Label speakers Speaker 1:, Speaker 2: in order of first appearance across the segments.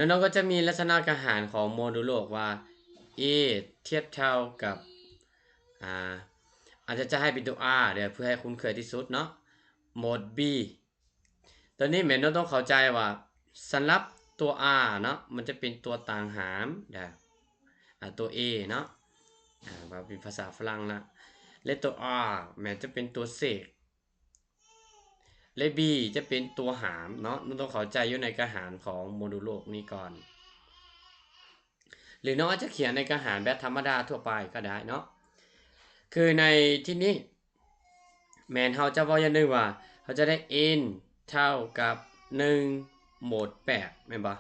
Speaker 1: แล้วน้องก็จะมีลักษณะการหารของโมดูโลกว่า a เทียบเท่ากับอ่าอาจจะให้เป็นตัว r เดี๋ยวเพื่อให้คุ้นเคยที่สุดเนาะโหมด b ตอนนี้แม่น้องต้องเข้าใจว่าสำหรับตัว r เนาะมันจะเป็นตัวต่างหารเดี๋ยวตัว a เนาะว่าเป็นภาษาฝรั่งละและตัว r แม้จะเป็นตัวเศษและ b จะเป็นตัวหารเนาะน้องต้องเข้าใจอยู่ในการหารของโมดูโลกนี้ก่อนหรือน้องอาจจะเขียนในการหารแบบธรรมดาทั่วไปก็ได้เนาะคือในที่นี้แมนเขาจะบอกอย่างนึงว่าเขาจะได้ n เท่ากับ1โหมด8แม่นบ่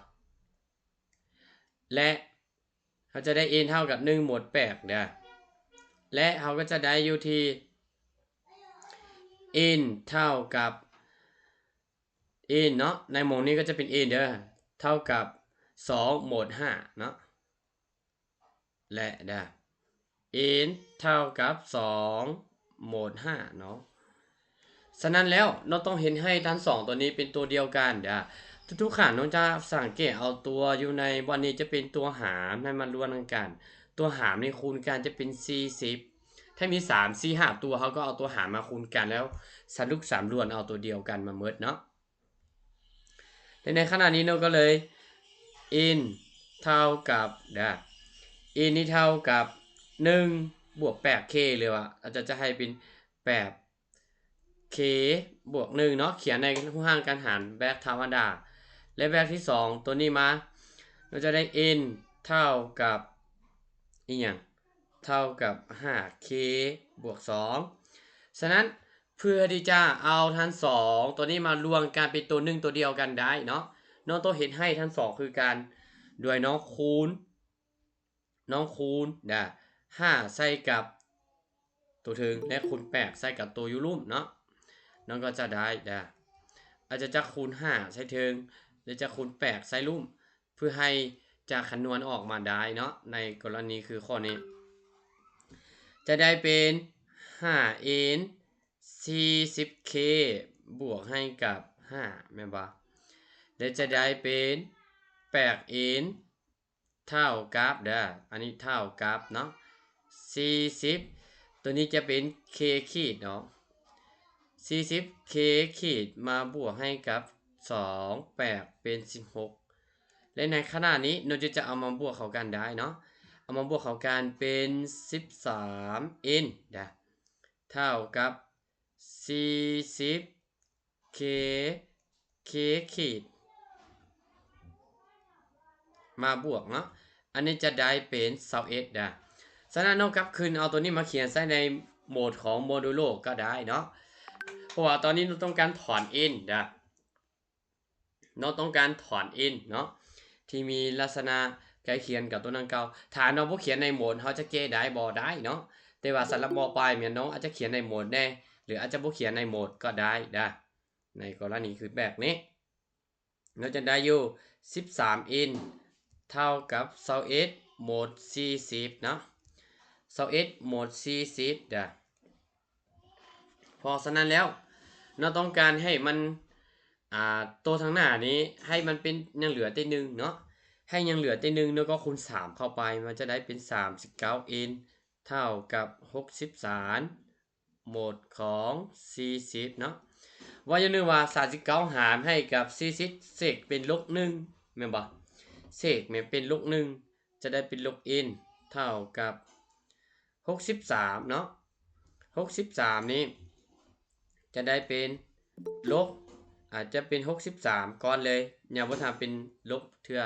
Speaker 1: และเขาจะได้ n เท่ากับ1โหมด8เด้อและเขาก็จะได้อยู่ที่ n เท่ากับ n เนาะในหมวดนี้ก็จะเป็น n เด้อเท่ากับ2โหมด5เนาะและเด้อ n เท่ากับ2โหมด5เนาะฉะนั้นแล้วเราต้องเห็นให้ทั้ง2ตัวนี้เป็นตัวเดียวกันเดี๋ยวทุกๆขันน้องจะสังเกตเอาตัวอยู่ในวันนี้จะเป็นตัวหารให้มันรวมกันตัวหารในคูณกันจะเป็น40ถ้ามี3 4 5ตัวเขาก็เอาตัวหารมาคูณกันแล้วสรุป3รวนเอาตัวเดียวกันมาเมิดเนาะในขณะนี้เราก็เลย n เท่ากับn นี่เท่ากับ1บวก 8k เลยว่ะอาจจะให้เป็น8k บวก1เนาะเขียนในห้างการหารแบบธรรมดาและแบบที่2ตัวนี้มาเราจะได้ n เท่ากับอีกอย่างเท่ากับ 5k บวก2ฉะนั้นเพื่อที่จะเอาทั้ง2ตัวนี้มารวมกันเป็นตัว1ตัวเดียวกันได้เนาะน้องต้องเห็นให้ทั้ง2คือการด้วยน้องคูณ5ใส่กับตัวถึงและคูณ8ใส่กับตัวยูรุ่มเนาะน้องก็จะได้อาจจะคูณ5ใส่ถึงหรือจะคูณ8ใส่รุ่มเพื่อให้จะคำนวณออกมาได้เนาะในกรณีคือข้อนี้จะได้เป็น 5n 40k บวกให้กับ5แม่นบ่และจะได้เป็น 8n เท่ากับอันนี้เท่ากับเนาะ40ตัวนี้จะเป็น k ขีดเนาะ40k ขีดมาบวกให้กับ2 8เป็น16และในขณะนี้เราจะเอามาบวกเข้ากันได้เนาะเอามาบวกเข้ากันเป็น 13n เท่ากับ 40k ขีดมาบวกเนาะอันนี้จะได้เป็น21ฉะนั้นน้องกับคืนเอาตัวนี้มาเขียนใส่ในโหมดของโมดูโลก็ได้เนาะเพราะว่าตอนนี้เราต้องการถอน n น้องต้องการถอน n เนาะที่มีลักษณะใกล้เคียงกับตัวนั้นเก่าถ้าน้องบ่เขียนในโหมดเขาจะแก้ได้บ่ได้เนาะแต่ว่าสำหรับมปลายเนี่ยน้องอาจจะเขียนในโหมดแน่หรืออาจจะบ่เขียนในโหมดก็ได้ในกรณีคือแบบนี้เราจะได้อยู่ 13n เท่ากับ21โหมด40เนาะ21โหมด40พอฉะนั้นแล้วเราต้องการให้มันตัวทางหน้านี้ให้มันเป็นยังเหลือแต่1เนาะให้ยังเหลือแต่1แล้วก็คูณ3เข้าไปมันจะได้เป็น 39n เท่ากับ63โหมดของ40เนาะว่าอย่าลืมว่า39หารให้กับ40เศษเป็นลบ1แม่นบ่เศษแม่นเป็นลบ1จะได้เป็นลบ n เท่ากับ63เนาะ63นี้จะได้เป็นลบอาจจะเป็น63ก่อนเลยอย่าบ่ทำเป็นลบเทื่อ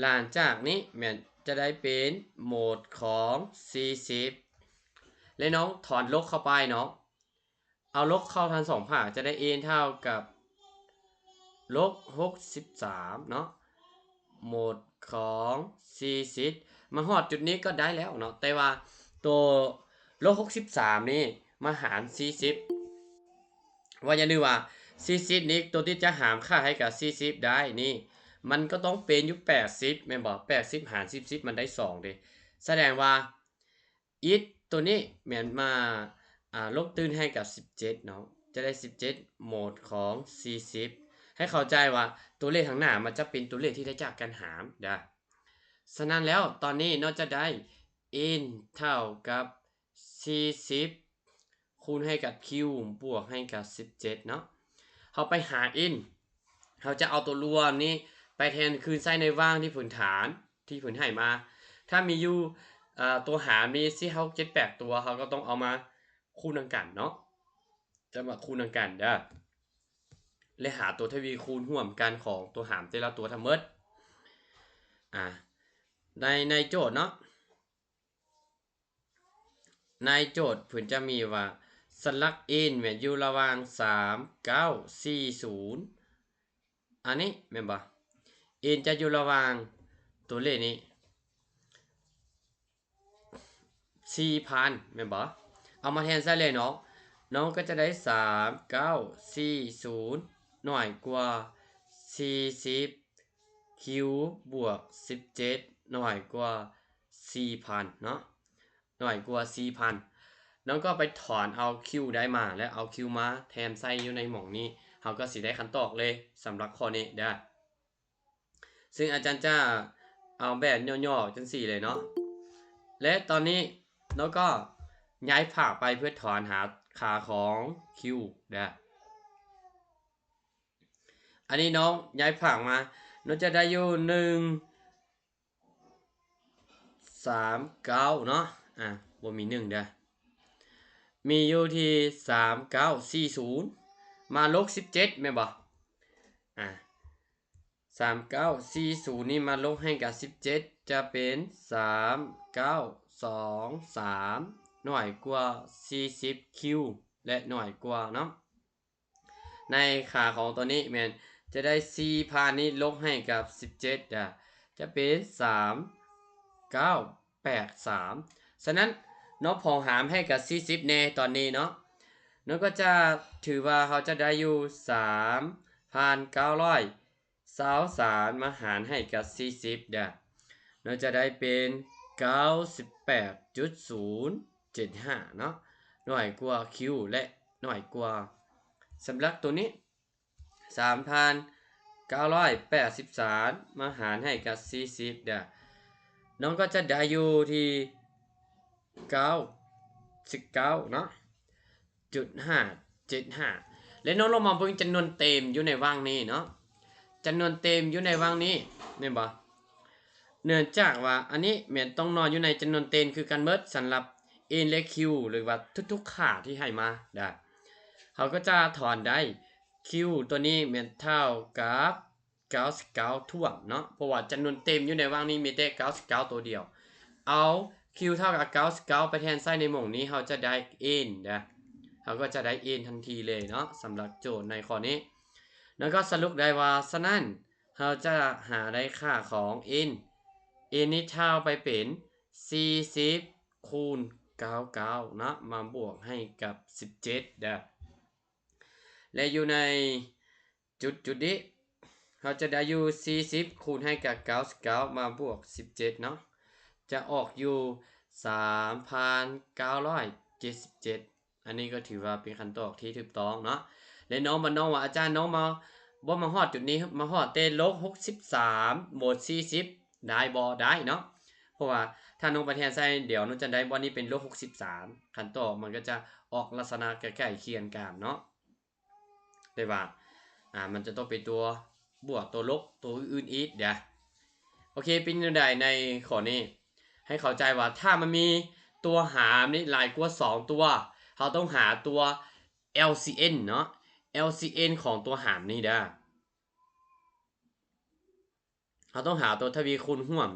Speaker 1: หลังจากนี้แม่นจะได้เป็นโหมดของ40และน้องถอนลบเข้าไปเนาะเอาลบเข้าทั้ง2ภาคจะได้ n เท่ากับลบ63เนาะโหมดของ40มาฮอดจุดนี้ก็ได้แล้วเนาะแต่ว่าตัวลบ63นี่มาหาร40ว่าอย่าลืมว่า40นี้ตัวที่จะหารค่าให้กับ40ได้นี่มันก็ต้องเป็นอยู่80แม่นบ่80หาร40มันได้2เด้แสดงว่าอิทตัวนี้แม่นมาลบตื้นให้กับ17เนาะจะได้17โหมดของ40ให้ ให้เข้าใจว่าตัวเลขข้างหน้ามันจะเป็นตัวเลขที่ได้จากการหารนะฉะนั้นแล้วตอนนี้เราจะได้ n เท่ากับ40คูณให้กับ q บวกให้กับ17เนาะเราไปหา n เราจะเอาตัวรวมนี้ไปแทนคืนใส่ในว่างที่พื้นฐานที่พื้นให้มาถ้ามีอยู่ตัวหารมี4 6 7 8ตัวเขาก็ต้องเอามาคูณกันเนาะจะมาคูณกันเด้อและหาตัวทวีคูณร่วมกันของตัวหารแต่ละตัวทั้งหมดในโจทย์เนาะในโจทย์เพิ่นจะมีว่าสลัก n แม่นอยู่ระหว่าง3 9 4 0อันนี้แม่นบ่ n จะอยู่ระหว่างตัวเลขนี้ 4,000 แม่นบ่เอามาแทนใส่เลยเนาะน้องก็จะได้3 9 4 0น้อยกว่า40 q บวก17น้อยกว่า 4,000 เนาะน้อยกว่า 4,000 น้องก็ไปถอนเอา q ได้มาและเอา q มาแทนใส่อยู่ในหม่องนี้เราก็สิได้คำตอบเลยสำหรับข้อนี้เด้อซึ่งอาจารย์จะเอาแบบย่อๆจังสี่เลยเนาะและตอนนี้น้องก็ย้ายผ่าไปเพื่อถอนหาค่าของ q เด้ออันนี้น้องย้ายผังมาน้องจะได้อยู่139เนาะบ่มี1เด้อมีอยู่ที่3940มาลบ17แม่นบ่3940นี่มาลบให้กับ17จะเป็น3923น้อยกว่า40 q และน้อยกว่าเนาะในค่าของตัวนี้แม่นจะได้4,000นี้ลบให้กับ17จะเป็น3983ฉะนั้นน้องพอหารให้กับ40แน่ตอนนี้เนาะน้องก็จะถือว่าเขาจะได้อยู่3,923มาหารให้กับ40น้องจะได้เป็น98.075เนาะน้อยกว่า q และน้อยกว่าสำหรับตัวนี้3,983มาหารให้กับ40น้องก็จะได้อยู่ที่99เนาะ.575และน้องลงมาเบิ่งจำนวนเต็มอยู่ในว่างนี้เนาะจำนวนเต็มอยู่ในว่างนี้แม่นบ่เนื่องจากว่าอันนี้แม่นต้องนอนอยู่ในจำนวนเต็มคือกันเบิดสำหรับ n และ q หรือว่าทุกๆค่าที่ให้มาเขาก็จะถอนได้ q ตัวนี้แม่นเท่ากับ99ท่วมเนาะเพราะว่าจำนวนเต็มอยู่ในว่างนี้มีแต่99ตัวเดียวเอา q เท่ากับ99ไปแทนใส่ในหม่องนี้เขาจะได้ n เขาก็จะได้ n ทันทีเลยเนาะสำหรับโจทย์ในข้อนี้แล้วก็สรุปได้ว่าฉะนั้นเราจะหาได้ค่าของ n นี้เท่าไปเป็น40คูณ99เนาะมาบวกให้กับ17และอยู่ในจุดนี้เราจะได้อยู่40คูณให้กับ99มาบวก17เนาะจะออกอยู่3,977อันนี้ก็ถือว่าเป็นคำตอบที่ถูกต้องเนาะและน้องว่าอาจารย์น้องมาบ่มาฮอดจุดนี้มาฮอดเตลบ63หมด40ได้บ่ได้เนาะเพราะว่าถ้าน้องประเทศใส่เดี๋ยวน้องจะได้บ่นี้เป็นลบ63คันตอบมันก็จะออกลักษณะใกล้ๆเคียงกันเนาะได้ว่ามันจะต้องเป็นตัวบวกตัวลบตัวอื่นอีกโอเคเป็นยังไงในข้อนี้ให้เข้าใจว่าถ้ามันมีตัวหารนี่หลายกว่า2ตัวเราต้องหาตัว LCN เนาะ LCN ของตัวหารนี่เราต้องหาตัวทวีคูณร่วม